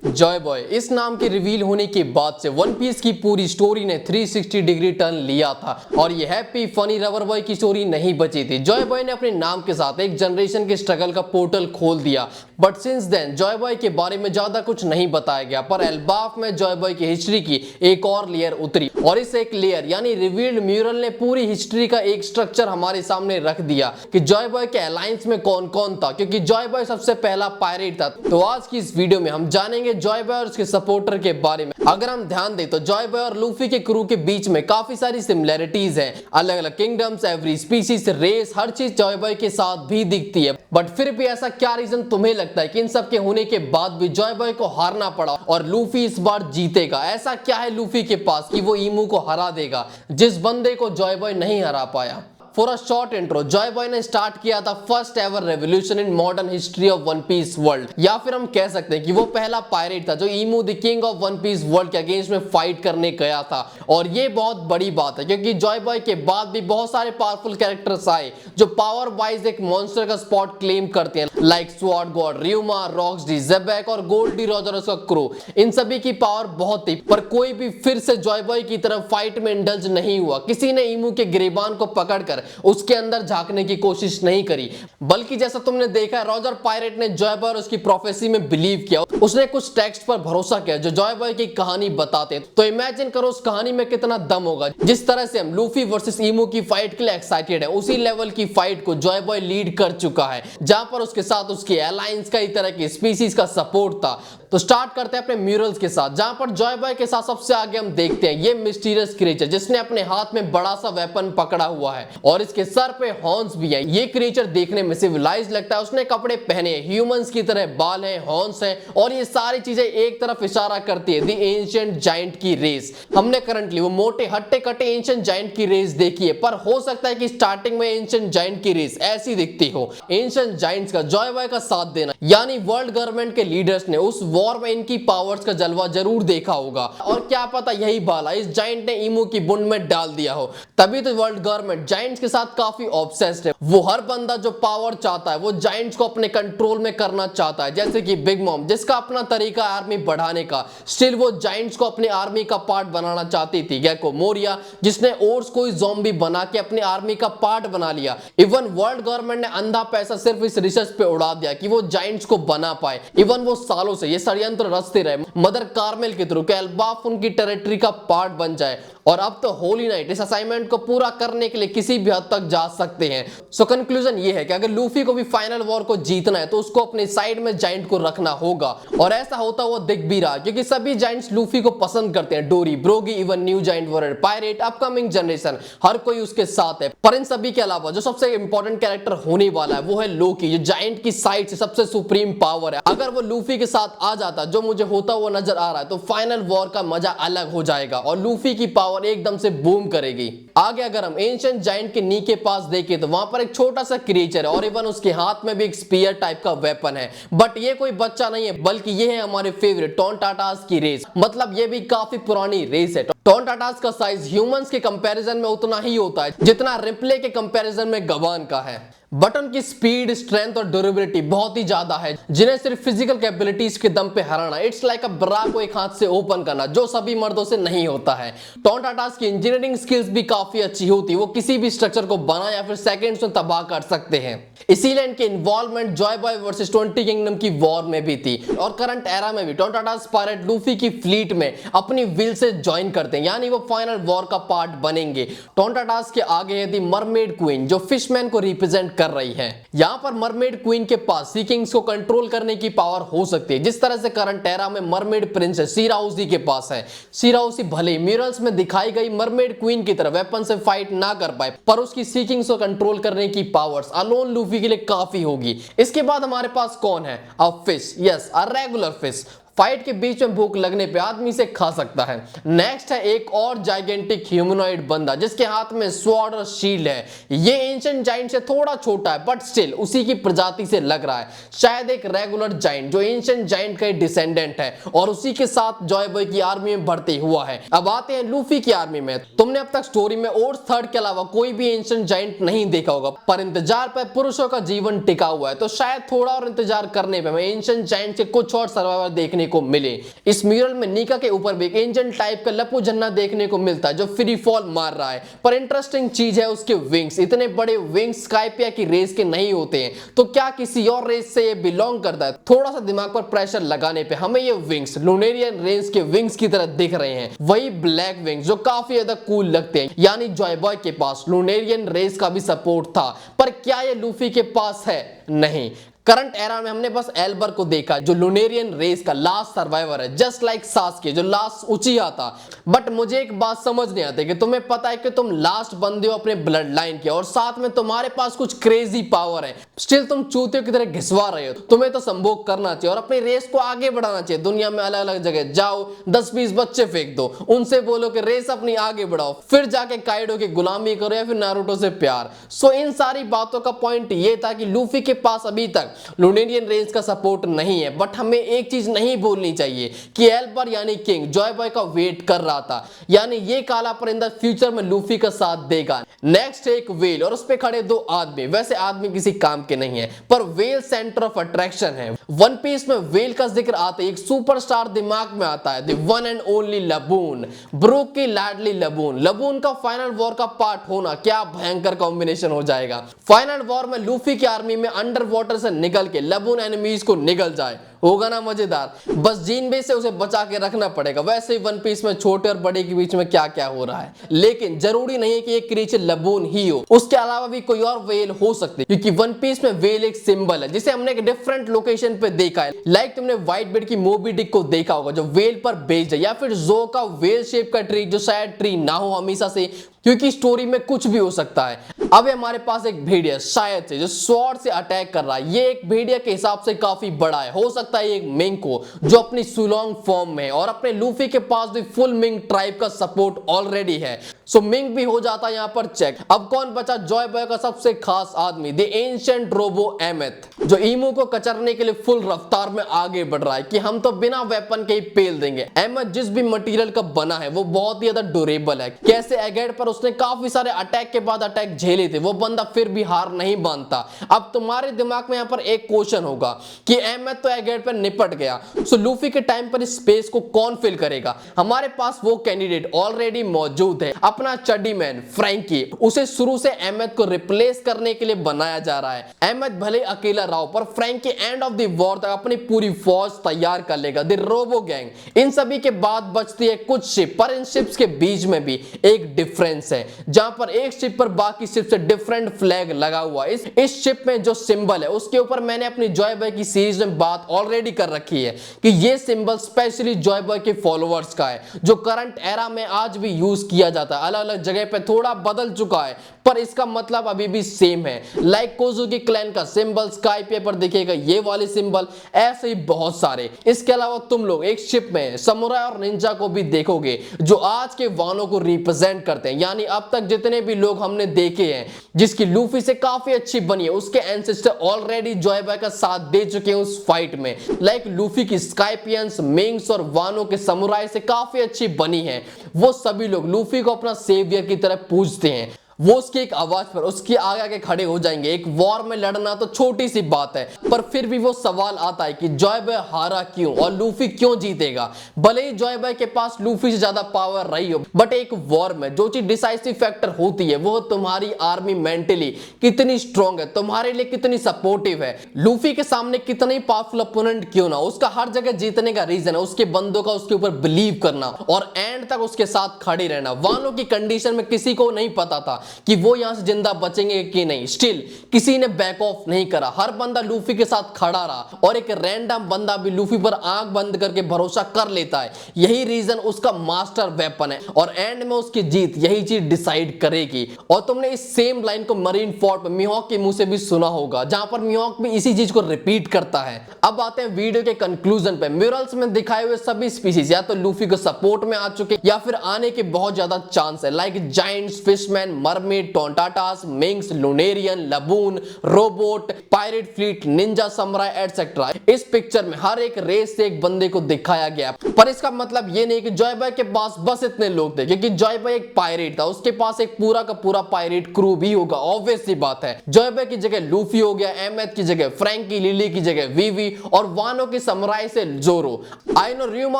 Joy boy इस नाम के रिवील होने के बाद से वन पीस की पूरी स्टोरी ने 360 डिग्री टर्न लिया था और ये हैप्पी फनी रबर बॉय की स्टोरी नहीं बची थी। जॉय बॉय ने अपने नाम के साथ एक जनरेशन के स्ट्रगल का पोर्टल खोल दिया, but since then Joy Boy के बारे में ज्यादा कुछ नहीं बताया गया। पर एल्बाफ में जॉय बॉय की हिस्ट्री की एक और लेयर उतरी और इस एक लेयर यानी रिवील्ड म्यूरल ने पूरी हिस्ट्री का एक स्ट्रक्चर हमारे सामने रख दिया कि जॉय बॉय के अलायंस में कौन कौन था, क्योंकि जॉय बॉय सबसे पहला पायरेट था। तो आज की इस वीडियो में हम जानेंगे जॉय बॉय और उसके सपोर्टर के बारे में। अगर हम ध्यान दें तो जॉय बॉय और लूफी के क्रू के बीच में काफी सारी सिमिलरिटीज हैं। अलग अलग किंगडम्स, एवरी स्पीसीज, रेस, हर चीज जॉय बॉय के साथ भी दिखती है। बट फिर भी ऐसा क्या रीजन तुम्हें लगता है कि इन सब के होने के बाद भी जॉय बॉय को हारना पड़ा और लूफी इस बार जीतेगा? ऐसा क्या है लूफी के पास कि वो ईमू को हरा देगा, जिस बंदे को जॉय बॉय नहीं हरा पाया? For a short intro, Joy Boy ने स्टार्ट किया था first ever revolution in modern history of one piece world, या फिर हम कह सकते हैं कि वो पहला पायरेट था जो Imu the king of one piece world के अगेंस्ट में फाइट करने गया था। और ये बहुत बड़ी बात है क्योंकि जॉय बॉय के बाद भी बहुत सारे पावरफुल कैरेक्टर्स आए जो पावर वाइज एक मॉन्स्टर का स्पॉट क्लेम करते हैं, लाइक स्वॉर्ड गॉड रियुमा, रॉक्सडी, ज़ेबेक और गोल्डी रॉजर और उसका क्रू। इन सभी की पावर बहुत थी, पर कोई भी फिर से जॉय बॉय की तरफ फाइट में इंडल्ज नहीं हुआ। किसी ने ईमू के गिरेबान को पकड़कर उसके अंदर झांकने की कोशिश नहीं करी, बल्कि जैसा तुमने देखा रॉजर पायरेट ने जॉय बॉय और उसकी प्रोफेसी में बिलीव किया। उसने कुछ टेक्स्ट पर भरोसा किया जो जॉय बॉय की कहानी बताते। तो इमेजिन करो उस कहानी में कितना दम होगा। जिस तरह से हम लूफी वर्सेस ईमू की फाइट के लिए एक्साइटेड है, उसी लेवल की फाइट को जॉय बॉय लीड कर चुका है, जहां पर उसके साथ उसके अलायंस कई तरह की स्पीसीज का सपोर्ट था। तो स्टार्ट करते हैं अपने म्यूरल्स के साथ, जहां पर जॉय बॉय के साथ सबसे आगे हम देखते हैं ये मिस्टीरियस क्रिएचर जिसने अपने हाथ में बड़ा सा वेपन पकड़ा हुआ है और इसके सर पे हॉर्न्स भी हैं। ये क्रिएचर देखने में सिविलाइज्ड लगता है। उसने कपड़े पहने हैं, ह्यूमंस की तरह बाल हैं, हॉर्न्स हैं और ये सारी चीजें एक तरफ इशारा करती है द एंशिएंट जायंट की रेस। हमने करंटली वो मोटे हट्टे कट्टे एंशिएंट जायंट की रेस देखी है, पर हो सकता है कि स्टार्टिंग में एंशिएंट जायंट की रेस ऐसी दिखती हो। एंशिएंट जायंट्स का जॉय बॉय का साथ देना, यानी वर्ल्ड गवर्नमेंट के लीडर्स ने उस वॉर में इनकी पावर्स का जलवा जरूर देखा होगा और क्या पता यही बाला इस जायंट ने ईमू की बुंड में डाल दिया हो। तभी तो वर्ल्ड गवर्नमेंट जायंट्स के साथ काफी ऑब्सेस्ड है। वो हर बंदा जो पावर चाहता है वो जायंट्स को अपने कंट्रोल में करना चाहता है, जैसे कि बिग मॉम जिसका अपना तरीका आर्मी बढ़ाने का, स्टिल वो जायंट्स को अपनी आर्मी का पार्ट बनाना चाहती थी। गेको मोरिया जिसने ओर्स को ज़ॉम्बी बना के अपनी आर्मी का पार्ट बना लिया। इवन वर्ल्ड गवर्नमेंट ने अंधा पैसा सिर्फ इस रिसर्च पे उड़ा दिया कि वो जायंट्स को बना पाए। इवन वो सालों से ये षड्यंत्र रचते रहे मदर कार्मेल के थ्रू कि एल्बाफ उनकी टेरिटरी का पार्ट बन जाए, और अब तो होली नाइट इस असाइनमेंट को पूरा करने के लिए किसी भी हद तक जा सकते हैं। सो कंक्लूजन ये है कि अगर लूफी को भी फाइनल वॉर को जीतना है तो उसको अपने साइड में जायंट को रखना होगा, और ऐसा होता हुआ दिख भी रहा क्योंकि सभी जायंट्स लूफी को पसंद करते हैं। Dorry, Brogy, even new giant warrior, pirate, upcoming generation, हर कोई उसके साथ है। पर इन सभी के अलावा जो सबसे इंपॉर्टेंट कैरेक्टर होने वाला है वो है लोकी, जो जायंट की साइड से सबसे सुप्रीम पावर है। अगर वो लूफी के साथ आ जाता, जो मुझे होता हुआ नजर आ रहा है, तो फाइनल वॉर का मजा अलग हो जाएगा और लूफी की पावर एकदम से बूम करेगी। आगे अगर हम एंशिएंट जायंट के नी के पास देखें तो वहां पर एक छोटा सा क्रिएचर है और इवन उसके हाथ में भी एक स्पीयर टाइप का वेपन है। बट ये कोई बच्चा नहीं है, बल्कि ये है हमारे फेवरेट टोनटाटास की रेस। मतलब ये भी काफी पुरानी रेस है। टोनटाटास का साइज ह्यूमंस के कंपैरिजन में उतना ही होता है जितना रिप्ले के कंपैरिजन में गवान का है। बट उनकी स्पीड, स्ट्रेंथ और ड्यूरेबिलिटी बहुत ही ज्यादा है, जिन्हें सिर्फ फिजिकल कैपेबिलिटीज के दम पे हराना, इट्स लाइक अ ब्रा को एक हाथ से ओपन करना, जो सभी मर्दों से नहीं होता है। टोनटाटास की इंजीनियरिंग स्किल्स भी काफी अच्छी होती है। वो किसी भी स्ट्रक्चर को बना या फिर सेकंड्स में तबाह कर सकते हैं। इसीलिए इनके involvement Joy boy versus 20 kingdom की वॉर में भी थी और करंट एरा में भी टोनटाटास पायरेट लूफी की फ्लीट में अपनी विल से ज्वाइन करते हैं, यानी वो फाइनल वॉर का पार्ट बनेंगे। टोनटाटास के आगे है दी मरमेड क्वीन जो फिशमैन को रिप्रेजेंट कर रही है। यहां पर मरमेड क्वीन के पास सी किंग्स को कंट्रोल करने की पावर हो सकती है, जिस तरह से करंट एरा में मरमेड प्रिंसेस सीराउसी के पास है। सीराउसी भले म्यूरल्स में दिखाई गई मरमेड क्वीन की तरह वेपन से फाइट ना कर पाए, पर उसकी सी किंग्स को कंट्रोल करने की पावर्स अलोन लूफी के लिए काफी होगी। इसके बाद हमारे पास कौन है? A fish, yes a regular fish. Fight के बीच में भूख लगने पे आदमी से खा सकता है। नेक्स्ट है एक और जाइगेंटिक ह्यूमनॉइड बंदा जिसके हाथ में स्वॉर्ड और शील्ड है। ये एंशिएंट जायंट से थोड़ा छोटा है, बट स्टिल उसी की प्रजाति से लग रहा है। शायद एक रेगुलर जायंट जो एंशिएंट जायंट का डिसेंडेंट है और उसी के साथ जॉय बॉय की आर्मी में भर्ती हुआ है। अब आते हैं लूफी की आर्मी में। तुमने अब तक स्टोरी में ओर्स थर्ड के अलावा कोई भी एंशिएंट जायंट नहीं देखा होगा, पर इंतजार पर पुरुषों का जीवन टिका हुआ है, तो शायद थोड़ा और इंतजार करने पे हमें एंशिएंट जायंट के कुछ और सर्वाइवर देखने को मिले। इस म्यूरल में निका के ऊपर भी एक एंजल टाइप का लपू जन्ना देखने को मिलता है जो फ्री फॉल मार रहा है। पर इंटरेस्टिंग चीज है उसके विंग्स, इतने बड़े विंग्स स्काइपिया की रेस के नहीं होते हैं, तो क्या किसी और रेस से ये बिलोंग करता है? थोड़ा सा दिमाग पर प्रेशर लगाने पे हमें ये विंग्स लुनेरियन रेस के विंग्स की तरह दिख रहे हैं, वही ब्लैक विंग्स जो काफी ज्यादा कूल लगते हैं। यानी जॉय बॉय के पास लुनेरियन रेस का भी सपोर्ट था, पर क्या ये लूफी के पास है? नहीं। करंट एरा में हमने बस एल्बर को देखा जो लुनेरियन रेस का लास्ट सर्वाइवर है, जस्ट लाइक सास्के जो लास्ट उचिहा था। बट मुझे एक बात समझ नहीं आती कि तुम्हें पता है कि तुम लास्ट बंदे हो अपने ब्लड लाइन के और साथ में तुम्हारे पास कुछ क्रेजी पावर है, स्टिल तुम चूतियों की तरह घिसवा रहे हो। तुम्हें तो संभोग करना चाहिए और अपनी रेस को आगे बढ़ाना चाहिए। दुनिया में अलग अलग जगह जाओ, 10-20 बच्चे फेंक दो, उनसे बोलो कि रेस अपनी आगे बढ़ाओ, फिर जाके काइडो की गुलामी करो या फिर नारुतो से प्यार। सो इन सारी बातों का पॉइंट ये था कि लूफी के पास अभी तक लुनेरियन रेंज का सपोर्ट नहीं है। बट हमें एक चीज नहीं भूलनी चाहिए कि एल्बर यानी किंग जॉय बॉय का वेट कर रहा था, यानी ये काला परिंदा फ्यूचर में लूफी का साथ देगा। नेक्स्ट एक वेल और उस पे खड़े दो आदमी, वैसे आदमी किसी काम के नहीं है पर वेल सेंटर ऑफ अट्रैक्शन है। वन पीस में वेल का जिक्र आते ही एक सुपरस्टार दिमाग में आता है, the one and only Laboon, Brook की लाडली लबून। लबून का फाइनल वॉर का पार्ट होना क्या भयंकर कॉम्बिनेशन हो जाएगा। फाइनल वॉर में लूफी की आर्मी में अंडर वाटर से निकल के लबून एनिमीज को निगल जाए, होगा ना मजेदार। बस जिनबे से उसे बचा के रखना पड़ेगा। वैसे ही वन पीस में छोटे और बड़े के बीच में क्या क्या हो रहा है, लेकिन जरूरी नहीं है कि ये क्रिएचर लबून ही हो, उसके अलावा भी कोई और वेल हो सकती है, क्योंकि वन पीस में वेल एक सिंबल है जिसे हमने एक डिफरेंट लोकेशन पे देखा है। लाइक तुमने व्हाइट बेड की मोबी डिक को देखा होगा जो वेल पर बेस्ड है, या फिर जो का वेल शेप का ट्री जो शायद ट्री ना हो हमेशा से, क्योंकि स्टोरी में कुछ भी हो सकता है। अब हमारे पास एक भेड़िया शायद से जो स्वॉर्ड से अटैक कर रहा है, ये एक भेड़िया के हिसाब से काफी बड़ा है, हो सकता है एक मिंग को जो अपनी सुलोंग फॉर्म में है और अपने लूफी के पास भी फुल मिंग ट्राइब का सपोर्ट ऑलरेडी है। सो मिंग भी हो जाता है यहाँ पर चेक। अब कौन बचा? जॉय बॉय का सबसे खास आदमी द एंशिएंट रोबो एमेथ, जो ईमू को कचरने के लिए फुल रफ्तार में आगे बढ़ रहा है कि हम तो बिना वेपन के ही पेल देंगे। एमेथ जिस भी मटेरियल का बना है वो बहुत ही ज्यादा ड्यूरेबल है। कैसे एगेड पर उसने काफी सारे अटैक के बाद अटैक झेले थे, वो बंदा फिर भी हार नहीं मानता। अब तुम्हारे दिमाग में यहाँ पर एक क्वेश्चन होगा कि एमेथ तो एगेड पर निपट गया, सो लूफी के टाइम पर इस स्पेस को कौन फिल करेगा? हमारे पास वो कैंडिडेट ऑलरेडी मौजूद है, अपना चड्डी मैन फ्रैंकी। उसे शुरू से एमेथ को रिप्लेस करने के लिए बनाया जा रहा है। एमेथ भले अकेला रहा पर Franky end of the war तक अपनी पूरी फौज तैयार कर लेगा, द रोबो गैंग। इन सभी के बाद बचती है कुछ शिप, पर इन शिप्स के बीच में भी एक डिफरेंस है, जहां पर एक शिप पर बाकी शिप से डिफरेंट फ्लैग लगा हुआ है। इस शिप में जो सिंबल है उसके ऊपर मैंने अपनी जॉय बॉय की सीरीज में बात ऑलरेडी कर रखी है कि ये सिंबल स्पेशली जॉय बॉय के फॉलोअर्स का है, जो करंट एरा में आज भी यूज किया जाता है। अलग अलग जगह पे थोड़ा बदल चुका है पर इसका मतलब अभी भी सेम है। लाइक कोजुकी क्लैन का सिंबल स्काइपिया पर दिखेगा ये वाले सिंबल, ऐसे ही बहुत सारे। इसके अलावा तुम लोग एक शिप में समुराई और निंजा को भी देखोगे जो आज के वानों को रिप्रेजेंट करते हैं। यानी अब तक जितने भी लोग हमने देखे हैं जिसकी लूफी से काफी अच्छी बनी है, उसके एंसेस्टर ऑलरेडी जॉय बॉय का साथ दे चुके हैं उस फाइट में। लाइक लूफी की स्काइपियंस, मिंग्स और वानों के समुराई से काफी अच्छी बनी है। वो सभी लोग लूफी को अपना सेवियर की तरह पूजते हैं। वो उसकी एक आवाज पर उसके आगे आगे खड़े हो जाएंगे। एक वॉर में लड़ना तो छोटी सी बात है, पर फिर भी वो सवाल आता है कि जॉय बॉय हारा क्यों और लूफी क्यों जीतेगा? भले ही जॉय बॉय के पास लूफी से ज्यादा पावर रही हो, बट एक वॉर में जो चीज डिसाइसिव फैक्टर होती है वो तुम्हारी आर्मी मेंटली कितनी स्ट्रांग है, तुम्हारे लिए कितनी सपोर्टिव है। लूफी के सामने कितना ही पावरफुल अपोनेंट क्यों ना, उसका हर जगह जीतने का रीजन है उसके बंदों का उसके ऊपर बिलीव करना और एंड तक उसके साथ खड़े रहना। वानों की कंडीशन में किसी को नहीं पता था कि वो यहां से जिंदा बचेंगे कि नहीं, स्टिल किसी ने बैक ऑफ नहीं करा। हर बंदा लूफी के साथ खड़ा रहा और एक रैंडम बंदा भी लूफी पर आंख बंद करके भरोसा कर लेता है। यही रीजन उसका मास्टर वेपन है और एंड में उसकी जीत यही चीज डिसाइड करेगी। और तुमने इस सेम लाइन को मरीन फोर्ट में मिहोक के मुंह से भी सुना होगा, जहां पर मिहोक भी इसी चीज को रिपीट करता है। अब आते हैं वीडियो के कंक्लूजन पे। म्यूरल्स में दिखाए हुए सभी स्पीसीज या तो लूफी को सपोर्ट में आ चुके या फिर आने के बहुत ज्यादा चांस है, like giants, fishman, hermit, Tontattas, minks, Lunarians, Laboon, robot, pirate fleet, ninja samurai etcetera. इस पिक्चर में हर एक रेस से एक बंदे को दिखाया गया, पर इसका मतलब ये नहीं कि जॉय बॉय के पास बस इतने लोग थे, क्योंकि जॉय बॉय एक पायरेट था, उसके पास एक पूरा का पूरा पायरेट क्रू भी होगा। ऑब्वियस सी बात है, जॉय बॉय की जगह लूफी हो गया, एमेथ की जगह फ्रैंकी, लिली की जगह वीवी और वानो की समुराई से जोरो। आई नो रियुमा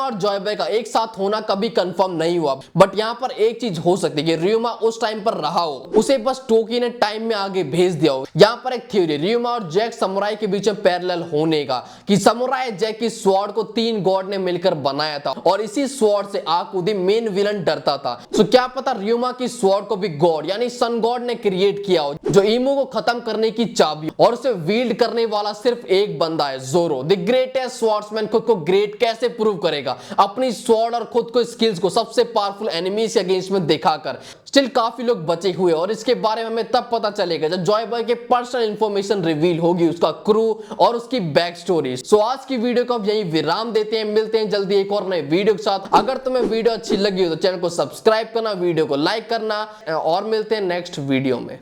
और जॉय बॉय का एक साथ होना कभी कंफर्म नहीं हुआ, बट यहां पर एक चीज हो सकती है कि रियुमा उस टाइम पर रहा हो, उसे बस टोकी ने टाइम में आगे भेज दिया हो। यहां पर एक थ्योरी रियुमा और जैक समुराई के बीच में पैरेलल होने का, कि समुराई जैक की स्वॉर्ड को 3 गॉड ने मिलकर बनाया था और इसी स्वॉर्ड से आकुदी मेन विलन डरता था। सो क्या पता रियुमा की स्वॉर्ड को भी गॉड यानी सन गॉड ने क्रिएट किया हो, जो इमो को खत्म करने की चाबी, और उसे वील्ड करने वाला सिर्फ एक बंदा है, जोरो द ग्रेटेस्ट स्वॉर्ड्समैन। खुद को ग्रेट कैसे प्रूव करेगा? अपनी स्वॉर्ड और खुद को स्किल्स को सबसे पावरफुल एनिमीज के अगेंस्ट में दिखाकर। स्टिल काफी लोग बचे हुए और इसके बारे में हमें तब पता चलेगा जब जॉय बॉय के पर्सनल इंफॉर्मेशन रिवील होगी, उसका क्रू और उसकी बैक स्टोरी। सो आज की वीडियो को अब यहीं विराम देते हैं, मिलते हैं जल्दी एक और नए वीडियो के साथ। अगर तुम्हें वीडियो अच्छी लगी हो तो चैनल को सब्सक्राइब करना, वीडियो को लाइक करना और मिलते हैं नेक्स्ट वीडियो में।